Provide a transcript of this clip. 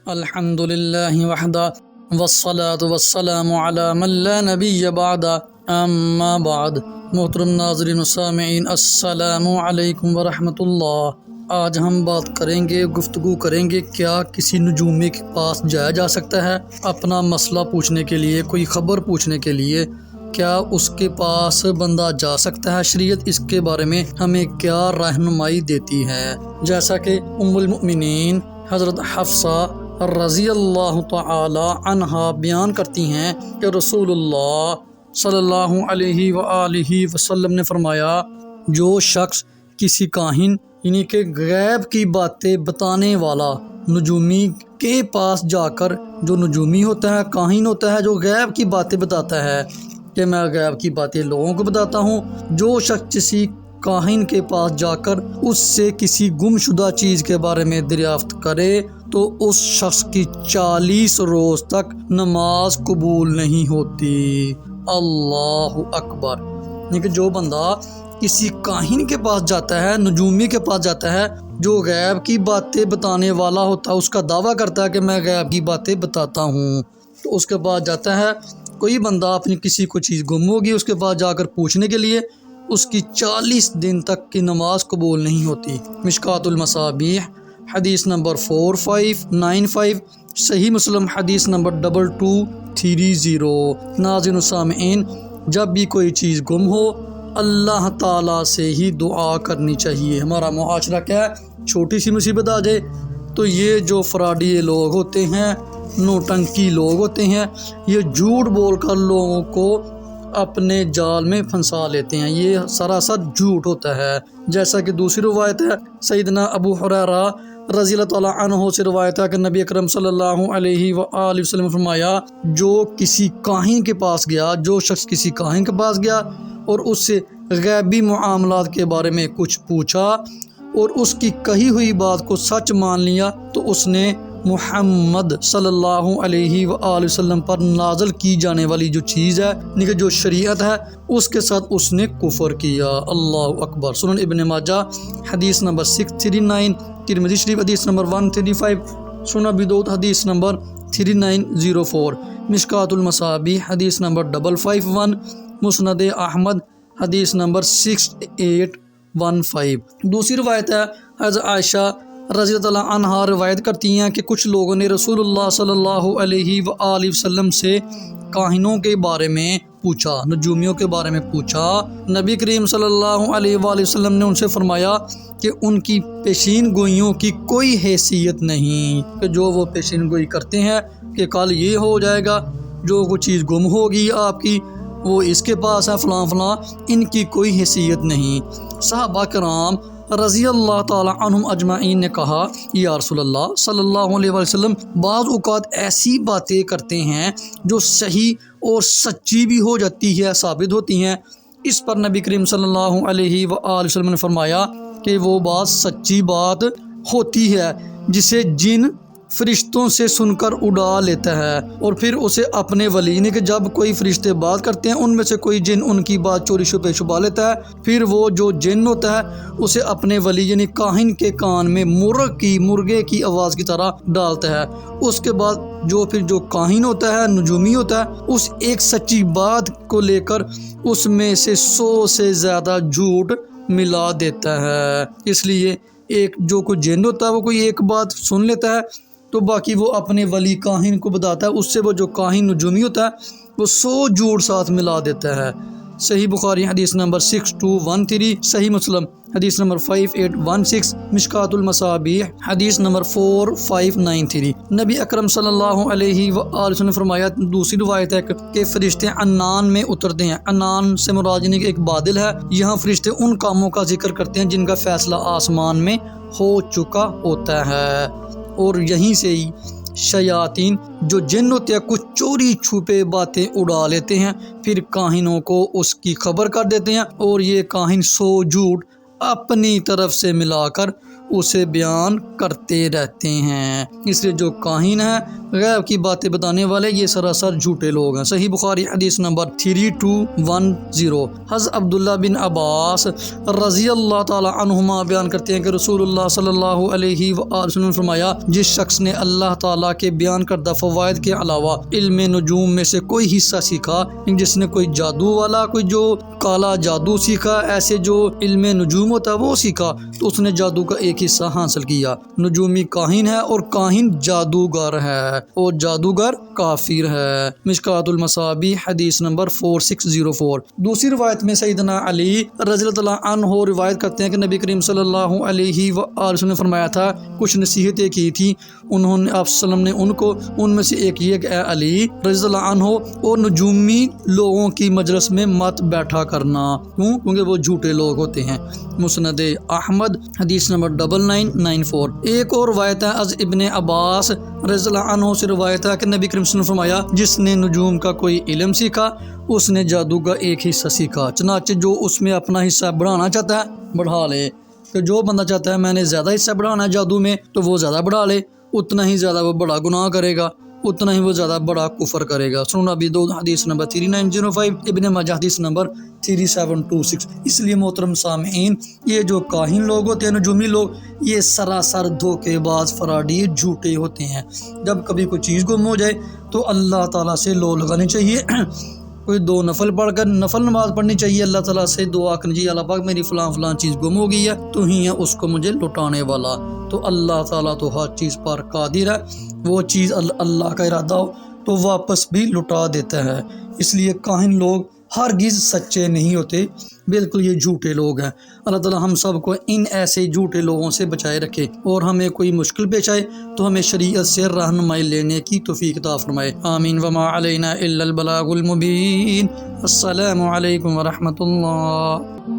الحمد للہ وحدہ والصلاة والسلام علی من لا نبی بعد اما بعد۔ محترم ناظرین و سامعین، السلام علیکم ورحمۃ اللہ۔ آج ہم بات کریں گے، گفتگو کریں گے، کیا کسی نجومی کے پاس جایا جا سکتا ہے اپنا مسئلہ پوچھنے کے لیے، کوئی خبر پوچھنے کے لیے؟ کیا اس کے پاس بندہ جا سکتا ہے؟ شریعت اس کے بارے میں ہمیں کیا رہنمائی دیتی ہے؟ جیسا کہ ام المؤمنین حضرت حفصہ رضی اللہ تعالی عنہا بیان کرتی ہیں کہ رسول اللہ صلی اللہ علیہ وآلہ وسلم نے فرمایا، جو شخص کسی کاہن یعنی کہ غیب کی باتیں بتانے والا نجومی کے پاس جا کر، جو نجومی ہوتا ہے، کاہن ہوتا ہے جو غیب کی باتیں بتاتا ہے کہ میں غیب کی باتیں لوگوں کو بتاتا ہوں، جو شخص کسی کاہن کے پاس جا کر اس سے کسی گم شدہ چیز کے بارے میں دریافت کرے تو اس شخص کی 40 روز تک نماز قبول نہیں ہوتی۔ اللہ اکبر۔ یعنی کہ جو بندہ کسی کاہن کے پاس جاتا ہے، نجومی کے پاس جاتا ہے جو غیب کی باتیں بتانے والا ہوتا ہے، اس کا دعویٰ کرتا ہے کہ میں غیب کی باتیں بتاتا ہوں، تو اس کے پاس جاتا ہے، کوئی بندہ اپنی کسی کو چیز گم ہوگی، اس کے پاس جا کر پوچھنے کے لیے، اس کی 40 دن تک کی نماز قبول نہیں ہوتی۔ مشکوٰۃ المصابیح حدیث نمبر 4595، صحیح مسلم حدیث نمبر 2230۔ ناظرین و سامعین، جب بھی کوئی چیز گم ہو اللہ تعالیٰ سے ہی دعا کرنی چاہیے۔ ہمارا معاشرہ کیا ہے، چھوٹی سی مصیبت آ جائے تو یہ جو فراڈی لوگ ہوتے ہیں، نوٹنکی لوگ ہوتے ہیں، یہ جھوٹ بول کر لوگوں کو اپنے جال میں پھنسا لیتے ہیں۔ یہ سراسر جھوٹ ہوتا ہے۔ جیسا کہ دوسری روایت ہے، سیدنا ابو ہریرہ رضی اللہ تعالیٰ عنہ سے روایت ہے کہ نبی اکرم صلی اللہ علیہ وآلہ وسلم نے فرمایا، جو کسی کاہن کے پاس گیا، جو شخص کسی کاہن کے پاس گیا اور اس سے غیبی معاملات کے بارے میں کچھ پوچھا اور اس کی کہی ہوئی بات کو سچ مان لیا، تو اس نے محمد صلی اللہ علیہ وآلہ وسلم پر نازل کی جانے والی جو چیز ہے، یعنی کہ جو شریعت ہے، اس کے ساتھ اس نے کفر کیا۔ اللہ اکبر۔ سنن ابن ماجہ حدیث نمبر 639، ترمذی شریف حدیث نمبر 135، سنن ابی داؤد حدیث نمبر 3904، مشکوٰۃ المصابیح حدیث نمبر 551، مسند احمد حدیث نمبر 6815۔ دوسری روایت ہے، حضرت عائشہ رضی اللہ عنہا روایت کرتی ہیں کہ کچھ لوگوں نے رسول اللہ صلی اللہ علیہ وآلہ وسلم سے کاہنوں کے بارے میں پوچھا، نجومیوں کے بارے میں پوچھا۔ نبی کریم صلی اللہ علیہ وآلہ وسلم نے ان سے فرمایا کہ ان کی پیشین گوئیوں کی کوئی حیثیت نہیں، کہ جو وہ پیشین گوئی کرتے ہیں کہ کل یہ ہو جائے گا، جو کوئی چیز گم ہوگی آپ کی وہ اس کے پاس ہے، فلاں فلاں، ان کی کوئی حیثیت نہیں۔ صحابہ کرام رضی اللہ تعالی عنہم اجمعین نے کہا، یا رسول اللہ صلی اللہ علیہ وسلم، بعض اوقات ایسی باتیں کرتے ہیں جو صحیح اور سچی بھی ہو جاتی ہے، ثابت ہوتی ہیں۔ اس پر نبی کریم صلی اللہ علیہ وآلہ وسلم نے فرمایا کہ وہ بات سچی بات ہوتی ہے جسے جن فرشتوں سے سن کر اڑا لیتا ہے، اور پھر اسے اپنے ولی، یعنی کہ جب کوئی فرشتے بات کرتے ہیں ان میں سے کوئی جن ان کی بات چوری چھپے چھپا لیتا ہے، پھر وہ جو جن ہوتا ہے اسے اپنے ولی یعنی کاہن کے کان میں مرغے کی آواز کی طرح ڈالتا ہے۔ اس کے بعد جو کاہن ہوتا ہے، نجومی ہوتا ہے، اس ایک سچی بات کو لے کر اس میں سے 100 سے زیادہ جھوٹ ملا دیتا ہے۔ اس لیے جو کوئی جن ہوتا ہے وہ کوئی ایک بات سن لیتا ہے تو باقی وہ اپنے ولی کاہن کو بتاتا ہے، اس سے وہ جو کاہن نجومی ہوتا ہے وہ 100 جھوٹ ساتھ ملا دیتا ہے۔ صحیح بخاری حدیث نمبر 6213، صحیح مسلم حدیث نمبر 5816، مشکوٰۃ المصابیح حدیث نمبر 4593۔ نبی اکرم صلی اللہ علیہ وآلہ وسلم نے فرمایا، دوسری روایت ہے کہ فرشتے عنان میں اترتے ہیں۔ عنان سے مراد یعنی کہ ایک بادل ہے، یہاں فرشتے ان کاموں کا ذکر کرتے ہیں جن کا فیصلہ آسمان میں ہو چکا ہوتا ہے، اور یہیں سے ہی شیاطین جو جن ہوتے ہیں کچھ چوری چھپے باتیں اڑا لیتے ہیں، پھر کاہنوں کو اس کی خبر کر دیتے ہیں، اور یہ کاہن 100 جھوٹ اپنی طرف سے ملا کر اسے بیان کرتے رہتے ہیں۔ اس لیے جو کاہن ہیں، غیب کی باتیں بتانے والے، یہ سراسر جھوٹے لوگ ہیں۔ صحیح بخاری حدیث نمبر 3210۔ حضرت عبداللہ بن عباس رضی اللہ تعالی عنہما بیان کرتے ہیں کہ رسول اللہ صلی اللہ علیہ وآلہ وسلم نے فرمایا، جس شخص نے اللہ تعالیٰ کے بیان کردہ فوائد کے علاوہ علم نجوم میں سے کوئی حصہ سیکھا، جس نے کوئی جادو والا، کوئی جو کالا جادو سیکھا، ایسے جو علم نجوم ہوتا ہے وہ سیکھا، تو اس نے جادو کا ایک حصہ حاصل کیا۔ نجومی کاہن ہے اور کاہن جادوگر ہے اور جادوگر کافر ہے۔ مشکات المصابیح حدیث نمبر 4604۔ دوسری روایت میں سیدنا علی رضی اللہ عنہ روایت کرتے ہیں کہ نبی کریم صلی اللہ علیہ وآلہ وسلم نے فرمایا تھا، کچھ نصیحتیں کی تھی انہوں نے، آپ صلی اللہ علیہ وسلم نے ان کو، ان میں سے ایک یہ کہ اے علی رضی اللہ عنہ، اور نجومی لوگوں کی مجلس میں مت بیٹھا کرنا، کیونکہ وہ جھوٹے لوگ ہوتے ہیں۔ مسند احمد حدیث نمبر 9994۔ ایک اور روایت ہے از ابن عباس رضی اللہ عنہ سے روایت ہے کہ نبی کریم صلی اللہ علیہ وسلم نے فرمایا، جس نے نجوم کا کوئی علم سیکھا اس نے جادو کا ایک حصہ سیکھا، چنانچہ جو اس میں اپنا حصہ بڑھانا چاہتا ہے بڑھا لے، کہ جو بندہ چاہتا ہے میں نے زیادہ حصہ بڑھانا ہے جادو میں، تو وہ زیادہ بڑھا لے، اتنا ہی زیادہ وہ بڑا گناہ کرے گا، اتنا ہی وہ زیادہ بڑا کفر کرے گا۔ سنن ابی داؤد حدیث نمبر 3905، ابن ماجہ حدیث نمبر 3726۔ اس لیے محترم سامعین، یہ جو کاہن لوگ ہوتے ہیں، نجومی لوگ، یہ سراسر دھوکے باز، فراڈی، جھوٹے ہوتے ہیں۔ جب کبھی کوئی چیز گم ہو جائے تو اللہ تعالیٰ سے لو لگانی چاہیے، کوئی 2 نفل پڑھ کر نفل نماز پڑھنی چاہیے، اللہ تعالیٰ سے دعا کرنی چاہیے، اللہ پاک میری فلاں چیز گم ہو گئی ہے، تو ہی ہے اس کو مجھے لوٹانے والا۔ تو اللہ تعالیٰ تو ہر چیز پر قادر ہے، وہ چیز اللہ کا ارادہ ہو تو واپس بھی لٹا دیتا ہے۔ اس لیے کاہن لوگ ہرگز سچے نہیں ہوتے، بالکل یہ جھوٹے لوگ ہیں۔ اللہ تعالیٰ ہم سب کو ان ایسے جھوٹے لوگوں سے بچائے رکھے، اور ہمیں کوئی مشکل پیش آئے تو ہمیں شریعت سے رہنمائی لینے کی توفیق عطا فرمائے۔ آمین۔ وما علینا الا البلاغ المبین۔ السلام علیکم ورحمۃ اللہ۔